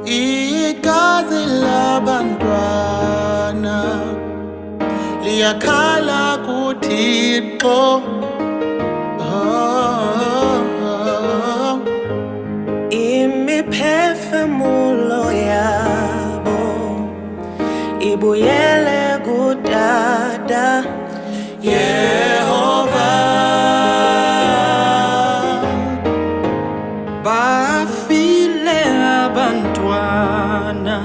Igazi labantwana liyakhala kuThixo. Imiphefumulo yabo ibuyele kuTata Yehova. bafile abantwana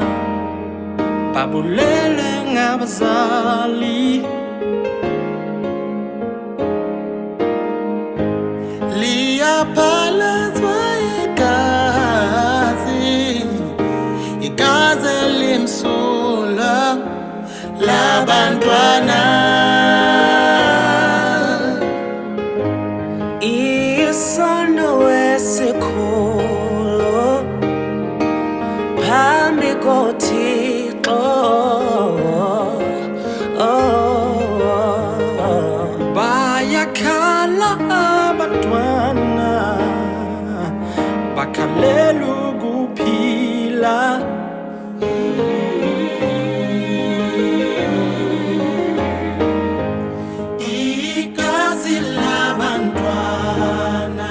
babulele ngabazali Liyaphalazwa igazi elimsulwa labantwana. isono esikhulu phambi koThixo. Bayakhala abantwana bakhalela ukuphila. Igazi labantwana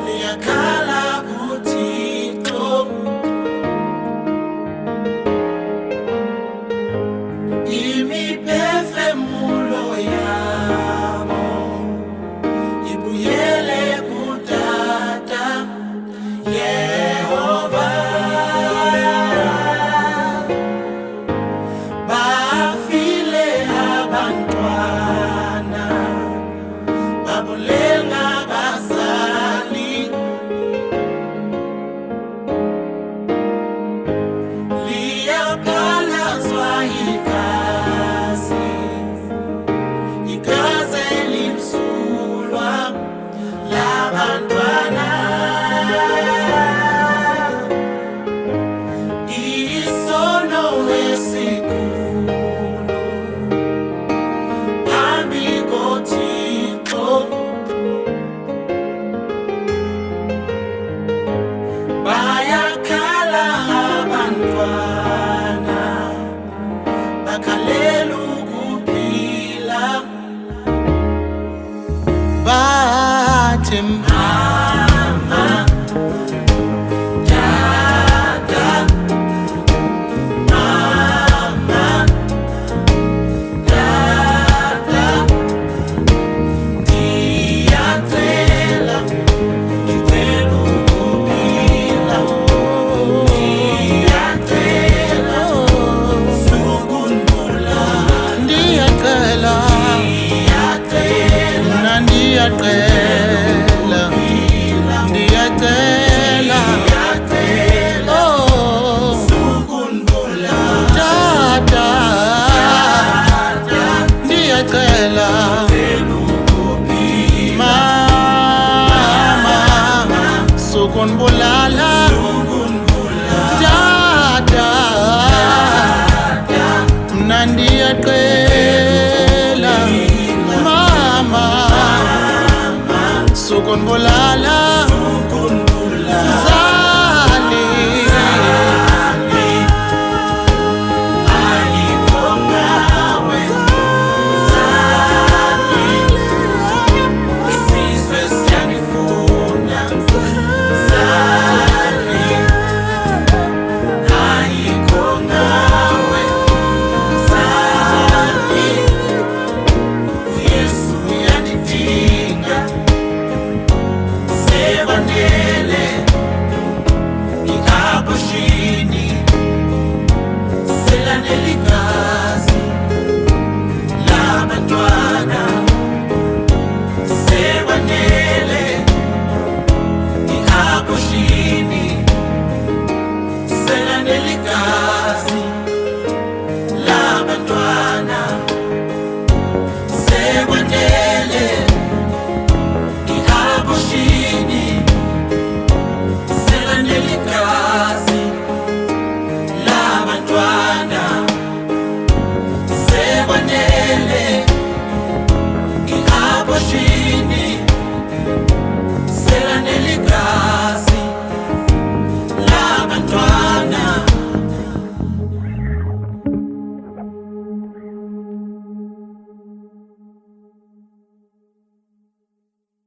liyakhala kuThixo. Imiphefumulo yabo ibuyele kuTata Yehova. Bafile abantwana babulele ngabazali. Liyaphalazwa igazi elimsulwa labantwana. Isono esikhulu phambi koThixo. Bayakhala abantwana bakhalela ukuphila. Bathi mama, dada, mama, dada, ndiyacela, ndicela ukuphila. Ndiyacela, sukundibulala. Ndiyacela, mna ndiyacela, ndiyacela, oh, sukundibulala. Tata, ndiyacela, mama, sukundibulala. Tata, mna ndiyacela, mama, sukundibulala. Mzali, Ayikho Ngawe, mzali, isizwe siyanifuna. Mzali, Ayikho Ngawe, mzali, uYesu uyandidinga. Sebanele i-abortion, selanele igazi labantwana. Sebanele i-abortion, selanele igazi